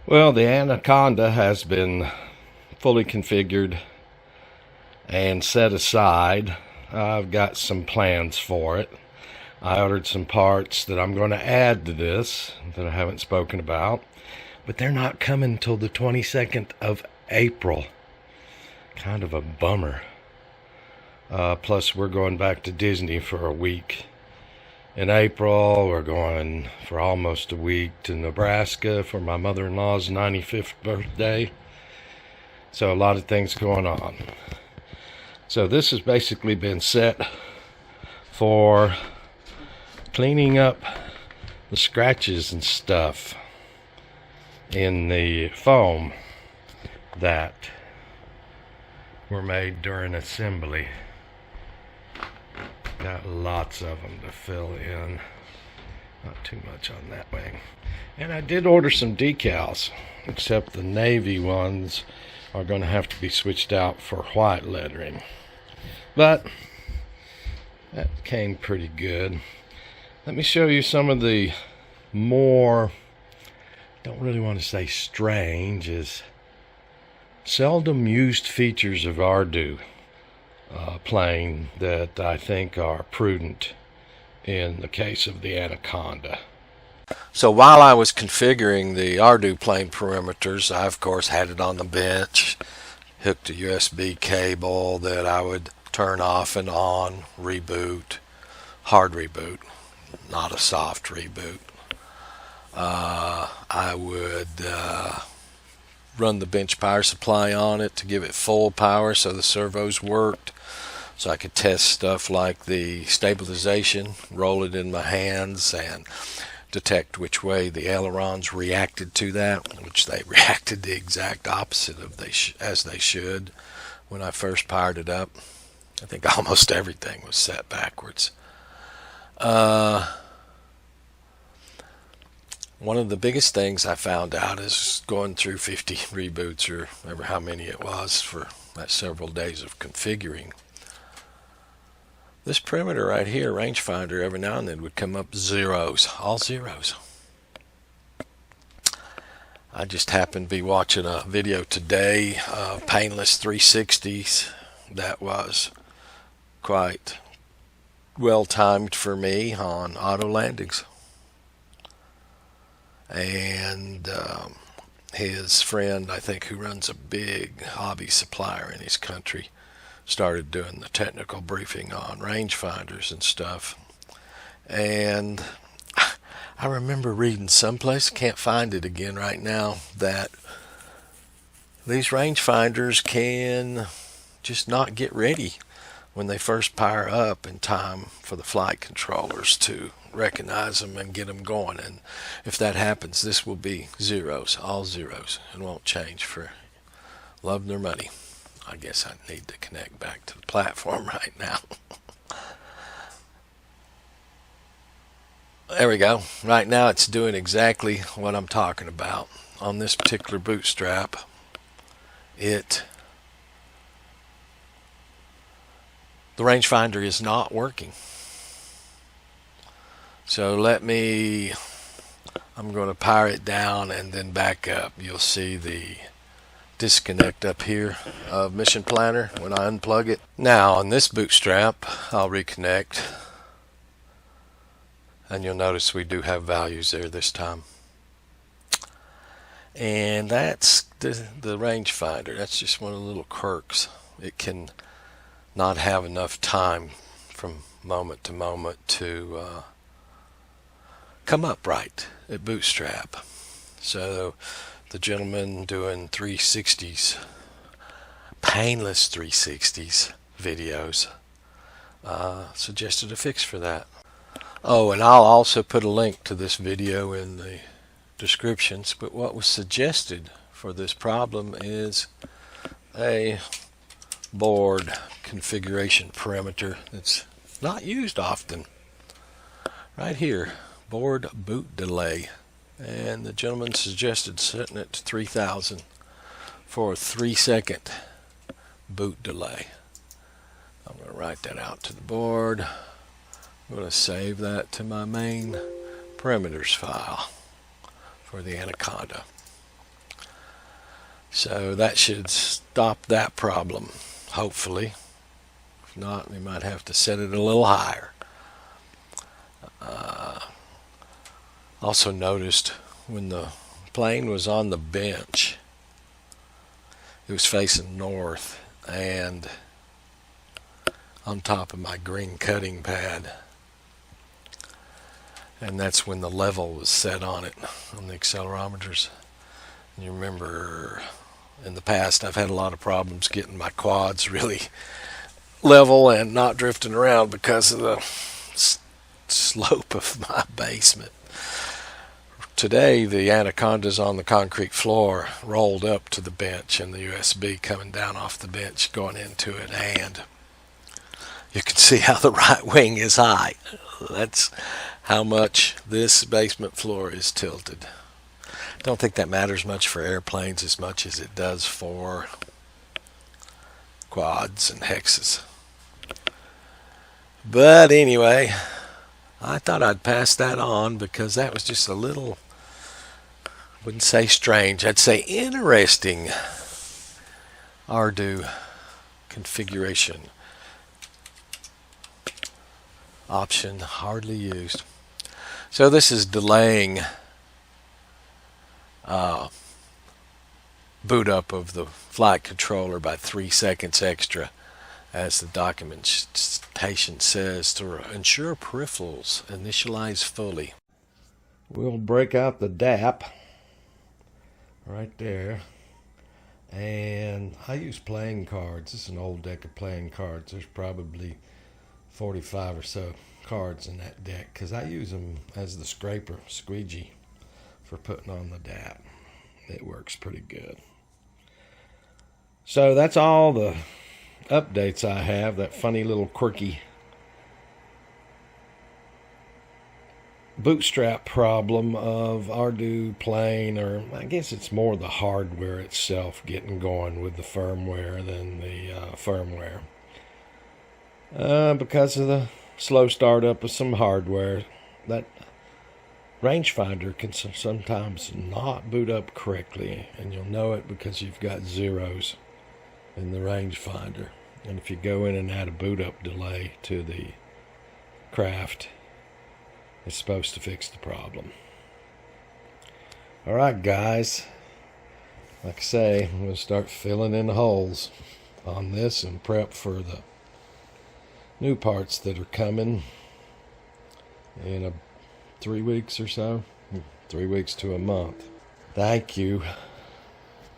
Well, the Anaconda has been fully configured and set aside. I've got some plans for it. I ordered some parts that I'm going to add to this that I haven't spoken about, but they're not coming till the 22nd of April. Kind of a bummer. Plus, we're going back to Disney for a week. In April, we're going for almost a week to Nebraska for my mother-in-law's 95th birthday. So a lot of things going on. So this has basically been set for cleaning up the scratches and stuff in the foam that were made during assembly. Got lots of them to fill in. Not too much on that wing. And I did order some decals, except the navy ones are going to have to be switched out for white lettering. But that came pretty good. Let me show you some of the more, don't really want to say strange, is seldom used features of Ardu plane that I think are prudent in the case of the Anaconda. So while I was configuring the Ardu plane perimeters, I of course had it on the bench, hooked a USB cable that I would turn off and on, reboot, hard reboot, not a soft reboot. I would run the bench power supply on it to give it full power so the servos worked, so I could test stuff like the stabilization, roll it in my hands and detect which way the ailerons reacted to that, which they reacted the exact opposite of as they should when I first fired it up. I think almost everything was set backwards. One of the biggest things I found out is going through 50 reboots or ever how many it was for that several days of configuring. This perimeter right here, rangefinder, every now and then would come up zeros, all zeros. I just happened to be watching a video today of painless 360s that was quite well timed for me on auto landings. And his friend, I think, who runs a big hobby supplier in his country, started doing the technical briefing on rangefinders and stuff. And I remember reading someplace, can't find it again right now, that these rangefinders can just not get ready when they first fire up in time for the flight controllers to recognize them and get them going. And if that happens, this will be zeros, all zeros, and won't change for love nor money. I guess I need to connect back to the platform right now. There we go. Right now it's doing exactly what I'm talking about. On this particular bootstrap, the rangefinder is not working. So I'm going to power it down and then back up. You'll see the disconnect up here of Mission Planner when I unplug it. Now on this bootstrap, I'll reconnect, and you'll notice we do have values there this time. And that's the rangefinder. That's just one of the little quirks. It can not have enough time from moment to moment to come up right at bootstrap. So the gentleman doing 360s, painless 360s videos, suggested a fix for that. Oh, and I'll also put a link to this video in the descriptions. But what was suggested for this problem is a board configuration parameter that's not used often. Right here, board boot delay. And the gentleman suggested setting it to 3000 for a 3-second boot delay. I'm going to write that out to the board. I'm going to save that to my main parameters file for the Anaconda. So that should stop that problem, hopefully. If not, we might have to set it a little higher. Also noticed when the plane was on the bench, it was facing north and on top of my green cutting pad. And that's when the level was set on it, on the accelerometers. And you remember in the past I've had a lot of problems getting my quads really level and not drifting around because of the slope of my basement. Today the Anaconda's on the concrete floor, rolled up to the bench, and the USB coming down off the bench going into it, and you can see how the right wing is high. That's how much this basement floor is tilted. Don't think that matters much for airplanes as much as it does for quads and hexes. But anyway, I thought I'd pass that on because that was just a little, wouldn't say strange, I'd say interesting Ardu configuration. Option hardly used. So this is delaying boot up of the flight controller by 3 seconds extra, as the documentation says, to ensure peripherals initialize fully. We'll break out the DAP right there, and I use playing cards. This is an old deck of playing cards. There's probably 45 or so cards in that deck because I use them as the scraper squeegee for putting on the DAP. It works pretty good. So that's all the updates I have. That funny little quirky bootstrap problem of Ardu plane, or I guess it's more the hardware itself getting going with the firmware than the firmware. Because of the slow startup of some hardware, that rangefinder can sometimes not boot up correctly, and you'll know it because you've got zeros in the rangefinder. And if you go in and add a boot up delay to the craft, it's supposed to fix the problem. Alright guys, like I say, I'm going to start filling in the holes on this and prep for the new parts that are coming in 3 weeks or so. 3 weeks to a month. Thank you.